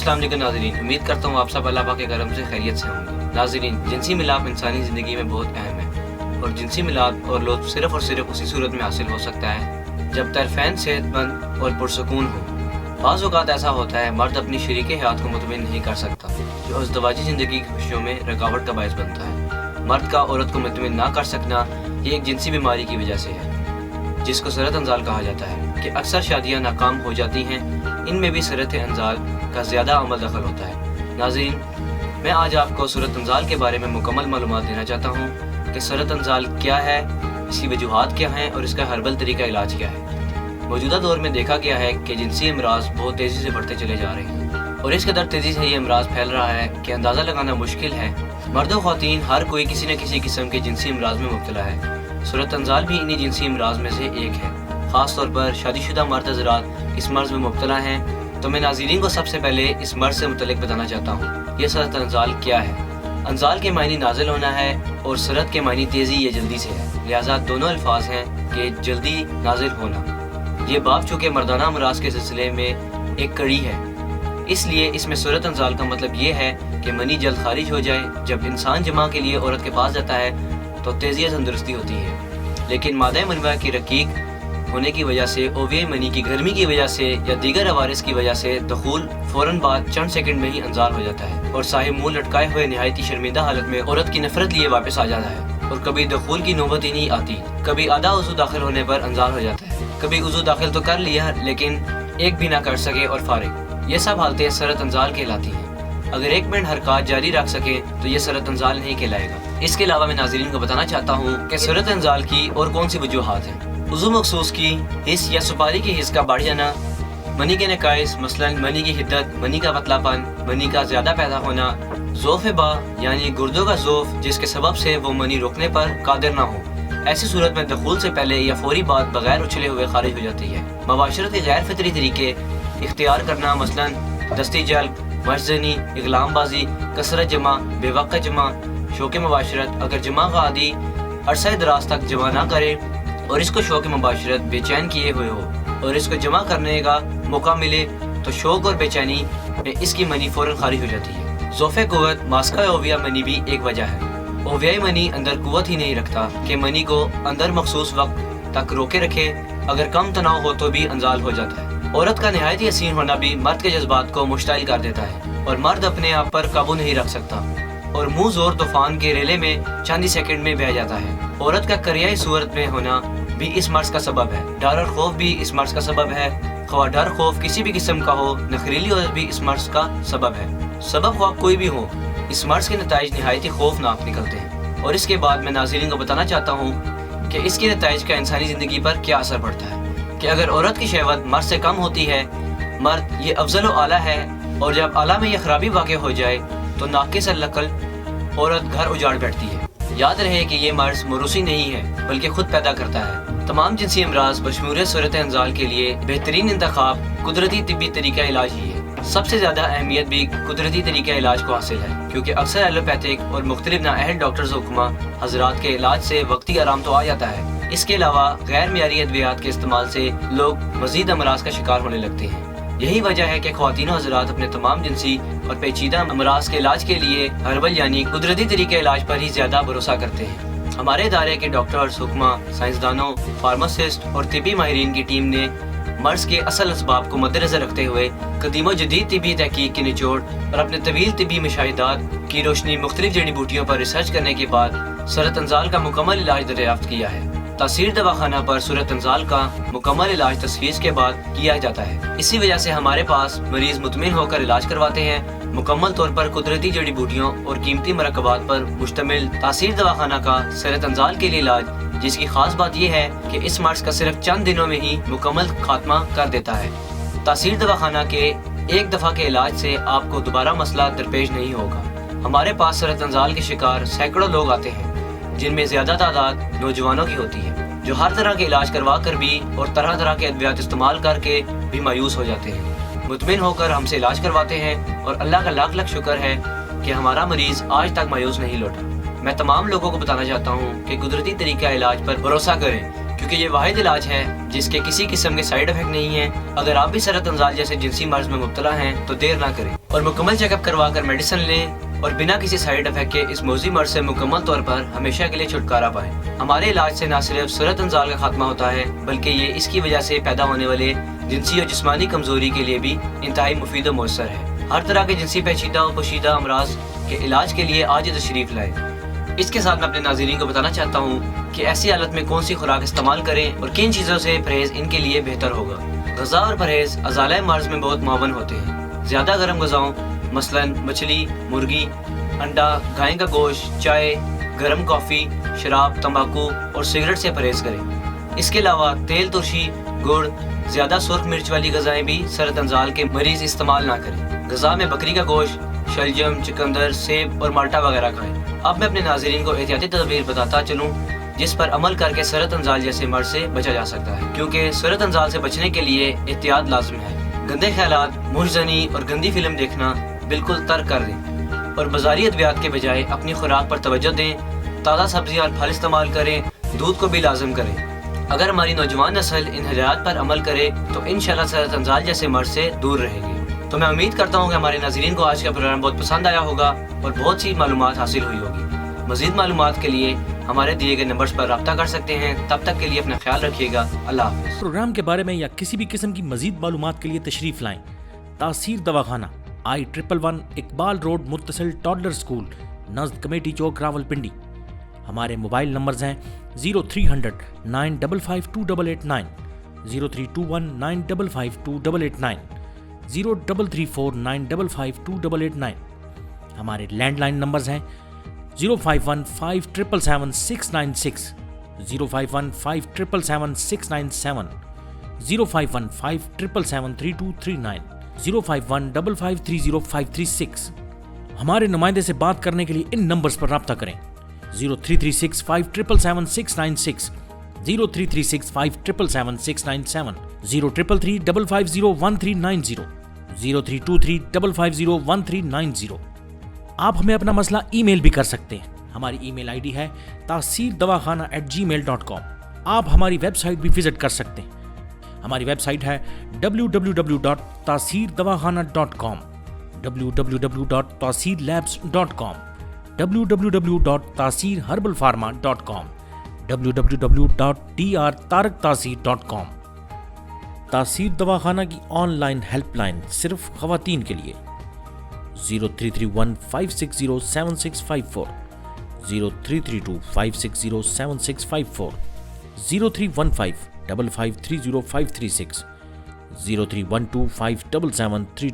अस्सलाम वालेकुम नाज़रीन, उम्मीद करता हूँ आप सब अल्लाह पाक के करम से खैरियत से होंगे। नाज़रीन, जिनसी मिलाप इंसानी ज़िंदगी में बहुत अहम है और जिनसी मिलाप और लुत्फ़ सिर्फ़ और सिर्फ उसी सूरत में हासिल हो सकता है जब तरफ़ैन सेहतमंद और पुरसकून हो। बाज़ औक़ात ऐसा होता है मर्द अपनी शरीके हयात को मुतमईन नहीं कर सकता, जो अज़दवाजी ज़िंदगी की खुशियों में रुकावट का बायस बनता है। मर्द का औरत को मुतमईन ना कर सकना ये एक जिनसी बीमारी की वजह से है, जिसको सरत अंजाल कहा जाता है कि अक्सर शादियाँ नाकाम हो जाती हैं। इनमें भी सरत अंजाल का ज़्यादा अमल दखल होता है। नाज़रीन, मैं आज आपको सरत अंजाल के बारे में मुकम्मल मालूमात देना चाहता हूँ कि सरत अंजाल क्या है, इसकी वजूहात क्या हैं और इसका हर्बल तरीका इलाज क्या है। मौजूदा दौर में देखा गया है कि जिनसी अमराज बहुत तेज़ी से बढ़ते चले जा रहे हैं और इस कदर तेज़ी से ये अमराज फैल रहा है कि अंदाज़ा लगाना मुश्किल है। मर्द व ख़वातीन हर कोई किसी न किसी किस्म के जिनसी अमराज में मुब्तला है। सरत अंजाल भी इन्हीं जिनसी अमराज में से एक है। ख़ास तौर पर शादीशुदा मर्द हज़रात इस मर्ज़ में मुब्तला हैं, तो मैं नाज़रीन को सबसे पहले इस मर्ज़ से मुतल्लिक़ बताना चाहता हूँ। ये सरत अंजाल क्या है। अंजाल के मायने नाजिल होना है और सरत के मायने तेज़ी या जल्दी से है, लिहाजा दोनों अल्फाज हैं कि जल्दी नाजिल होना। ये बाब चूँकि मर्दाना अमराज के सिलसिले में एक कड़ी है, इसलिए इसमें सूरत अंजाल का मतलब ये है कि मनी जल्द खारिज हो जाए। जब इंसान जमा के लिए औरत के पास जाता है तो तेज़ी तंदुरुस्ती होती है, लेकिन मादा मनवा की रकीक होने की वजह से, ओवियाई मनी की गर्मी की वजह से या दीगर अवारिस की वजह से दखूल फ़ौरन बाद चंद सेकंड में ही अंजाल हो जाता है और साहिब मुँह लटकाए हुए निहायती शर्मिंदा हालत में औरत की नफरत लिए वापस आ जाता है और कभी दखूल की नौबत ही नहीं आती। कभी आधा उज़ू दाखिल होने पर अंजाल हो जाता है, कभी उज़ू दाखिल तो कर लिया लेकिन एक भी ना कर सके और फारिग। ये सब हालतें सरत अंजाल कहलाती हैं। अगर 1 मिनट हरकत जारी रख सके तो ये सरत अंजाल नहीं कहलाएगा। इसके अलावा मैं नाज़रीन को बताना चाहता हूँ कि सरत अंजाल की और कौन सी वजूहात हैं। उज़ू मखसूस की हिस्स या सुपारी की हिस्स का बढ़ जाना, मनी के नकाइस मसलन मनी की हिद्दत, मनी का पतलापन, मनी का ज़्यादा पैदा होना, ज़ोफ़ बा यानी गुर्दों का ज़ोफ़ जिसके सबब से वो मनी रोकने पर कादिर ना हो। ऐसी सूरत में दखूल से पहले या फौरी बाद बगैर उछले हुए खारिज हो जाती है। मुबाशरत के गैर फितरी तरीके इख्तियार करना, मसलन दस्ती जल्ब, मशजनी, इगलामबाजी, कसरत जमा, बेवक़्त जमा, शौक़ मुबाशरत। अगर जमा का आदि अरसा दराज तक जमा ना करे और इसको शौक़ मुबाशरत बेचैन किए हुए हो और इसको जमा करने का मौका मिले तो शौक़ और बेचैनी में इसकी मनी फ़ौरन खारिज हो जाती है। ज़ोफ़े क़ुव्वत मास्का ओविया मनी भी एक वजह है। ओवियाई मनी अंदर कुव्वत ही नहीं रखता कि मनी को अंदर मखसूस वक्त तक रोके रखे। अगर कम तनाव हो तो भी अंजाल हो जाता है। औरत का निहायत हसीन होना भी मर्द के जज्बात को मुश्ताइल कर देता है और मर्द अपने आप पर काबू नहीं रख सकता और मुंह जोर तूफान के रेले में चंद ही सेकंड में बह जाता है। औरत का करियाई सूरत में होना भी इस मर्ज का सबब है। डर और खौफ भी इस मर्ज का सबब है। ख्वा डर खौफ किसी भी किस्म का हो, नखरीली औरत भी इस मर्ज का सबब है। सबब ख्वा कोई भी हो, इस मर्ज के नताइज निहायती खौफनाक निकलते हैं। और इसके बाद मैं नाज़रीन को बताना चाहता हूँ कि इसके नताइज का इंसानी ज़िंदगी पर क्या असर पड़ता है। कि अगर औरत की शहवत मर्द से कम होती है, मर्द ये अफजल व आला है और जब आला में यह खराबी वाक़ हो जाए तो नाक़िस अल-अक़ल औरत घर उजाड़ बैठती है। याद रहे कि ये मर्ज मरूसी नहीं है बल्कि खुद पैदा करता है। तमाम जिनसी अमराज बशमूल सूरत अंजाल के लिए बेहतरीन इंतखाब कुदरती तिब्बी तरीका इलाज ही है। सबसे ज़्यादा अहमियत भी कुदरती तरीका इलाज को हासिल है, क्योंकि अक्सर एलोपैथिक और मुख्तलिफ नाअहल डॉक्टर्स हुक्मा हजरात के इलाज से वक्ती आराम तो आ जाता है। इसके अलावा गैर मियारी अद्वियात के इस्तेमाल से लोग मजीद अमराज का शिकार होने लगते हैं। यही वजह है कि ख़वातीन हज़रात अपने तमाम जिनसी और पेचीदा अमराज के इलाज के लिए हर्बल यानी कुदरती तरीके इलाज पर ही ज़्यादा भरोसा करते हैं। हमारे इदारे के डॉक्टर्स, हुक्मा, साइंसदानों, फार्मासिस्ट और तिब्बी माहिरीन की टीम ने मर्ज के असल असबाब को मद्देनज़र रखते हुए कदीम जदीद तिब्बी तहकीक की निचोड़ और अपने तवील तिब्बी मुशाहिदात की रोशनी मुख्तलिफ जड़ी बूटियों पर रिसर्च करने के बाद सरत अंजाल का मुकम्मल इलाज दरियाफ्त किया है। तासीर दवाखाना पर सूरत अंजाल का मुकम्मल इलाज तशख़ीस के बाद किया जाता है। इसी वजह से हमारे पास मरीज मुतमिन होकर इलाज करवाते हैं। मुकम्मल तौर पर कुदरती जड़ी बूटियों और कीमती मरकबात पर मुश्तमिल तासीर दवाखाना का सरत अंजाल के लिए इलाज, जिसकी खास बात यह है कि इस मर्ज का सिर्फ चंद दिनों में ही मुकम्मल खात्मा कर देता है। तासीर दवाखाना के एक दफ़ा के इलाज से आपको दोबारा मसला दरपेश नहीं होगा। हमारे पास सरत अंजाल के शिकार सैकड़ों लोग आते हैं, जिनमें ज़्यादा तादाद नौजवानों की होती है, जो हर तरह के इलाज करवा कर भी और तरह तरह के अद्वियात इस्तेमाल करके भी मायूस हो जाते हैं। मुतमिन होकर हमसे इलाज करवाते हैं और अल्लाह का लाख लाख शुक्र है कि हमारा मरीज आज तक मायूस नहीं लौटा। मैं तमाम लोगों को बताना चाहता हूँ कि कुदरती तरीका इलाज पर भरोसा करें, क्योंकि کیونکہ یہ واحد علاج ہے جس کے کسی قسم کے سائیڈ افیکٹ نہیں ہیں۔ اگر آپ بھی سرط انزال جیسے جنسی مرض میں مبتلا ہیں تو دیر نہ کریں اور مکمل چیک اپ کروا کر میڈیسن لیں اور بنا کسی سائیڈ افیکٹ کے اس موذی مرض سے مکمل طور پر ہمیشہ کے لیے چھٹکارا پائیں۔ ہمارے علاج سے نہ صرف سرط انزال کا خاتمہ ہوتا ہے بلکہ یہ اس کی وجہ سے پیدا ہونے والے جنسی اور جسمانی کمزوری کے لیے بھی انتہائی مفید و مؤثر ہے۔ ہر طرح کے جنسی پیچیدہ و پوشیدہ امراض کے علاج کے لیے آج تشریف لائیں۔ اس کے ساتھ میں اپنے ناظرین کو بتانا چاہتا ہوں کہ ایسی حالت میں کون سی خوراک استعمال کریں اور کن چیزوں سے پرہیز ان کے لیے بہتر ہوگا۔ غذا اور پرہیز ازالہ مرض میں بہت معاون ہوتے ہیں۔ زیادہ گرم غذاؤں مثلاً مچھلی، مرغی، انڈا، گائے کا گوشت، چائے، گرم کافی، شراب، تمباکو اور سگریٹ سے پرہیز کریں۔ اس کے علاوہ تیل، ترشی، گڑ، زیادہ سرخ مرچ والی غذائیں بھی سرط انزال کے مریض استعمال نہ کریں۔ غذا میں بکری کا گوشت، شلجم، چکندر، سیب اور مالٹا وغیرہ کھائیں۔ اب میں اپنے ناظرین کو احتیاطی تدابیر بتاتا چلوں جس پر عمل کر کے سرط انزال جیسے مرض سے بچا جا سکتا ہے، کیونکہ سرط انزال سے بچنے کے لیے احتیاط لازم ہے۔ گندے خیالات، مجزنی اور گندی فلم دیکھنا بالکل ترک کر دیں اور بازاری ادویات کے بجائے اپنی خوراک پر توجہ دیں۔ تازہ سبزیاں اور پھل استعمال کریں، دودھ کو بھی لازم کریں۔ اگر ہماری نوجوان نسل ان ہدایات پر عمل کرے تو انشاءاللہ سرط انزال جیسے مرض سے دور رہے گی۔ تو میں امید کرتا ہوں کہ ہمارے ناظرین کو آج کا پروگرام بہت پسند آیا ہوگا اور بہت سی معلومات حاصل ہوئی ہوگی۔ مزید معلومات کے لیے ہمارے دیے گئے نمبرز پر رابطہ کر سکتے ہیں۔ تب تک کے لیے اپنا خیال رکھیے گا۔ اللہ حافظ۔ پروگرام کے بارے میں یا کسی بھی قسم کی مزید معلومات کے لیے تشریف لائیں تاثیر دواخانہ، I-111 اقبال روڈ، متصل ٹاڈلر اسکول، نزد کمیٹی چوک، راولپنڈی۔ ہمارے موبائل نمبرز ہیں 0300 955 2889، 0321 955 2889، 0334 955 2889۔ ہمارے لینڈ لائن نمبرز ہیں 051 5777 696، 051 5777 697، 051 5777 3239، 051 5530 536۔ ہمارے نمائندے سے بات کرنے کے لیے ان نمبرز پر رابطہ کریں 0336 5777 696، 0336 5777 697، 0333 550 1390، 0323 550 1390۔ آپ ہمیں اپنا مسئلہ ای میل بھی کر سکتے ہیں۔ ہماری ای میل آئی ڈی ہے taseerdawakana@gmail.com۔ آپ ہماری ویب سائٹ بھی وزٹ کر سکتے ہیں۔ ہماری ویب سائٹ ہے www.taseerdawakana.com، www.taseerlabs.com، www.taseerherbalpharma.com، www.drtarektaseer.com۔ تاثیر دواخانہ کی آن لائن ہیلپ لائن صرف خواتین کے لیے 0331 560 7654، 0332 560 7654، 0315 5530 536، 0312 577 32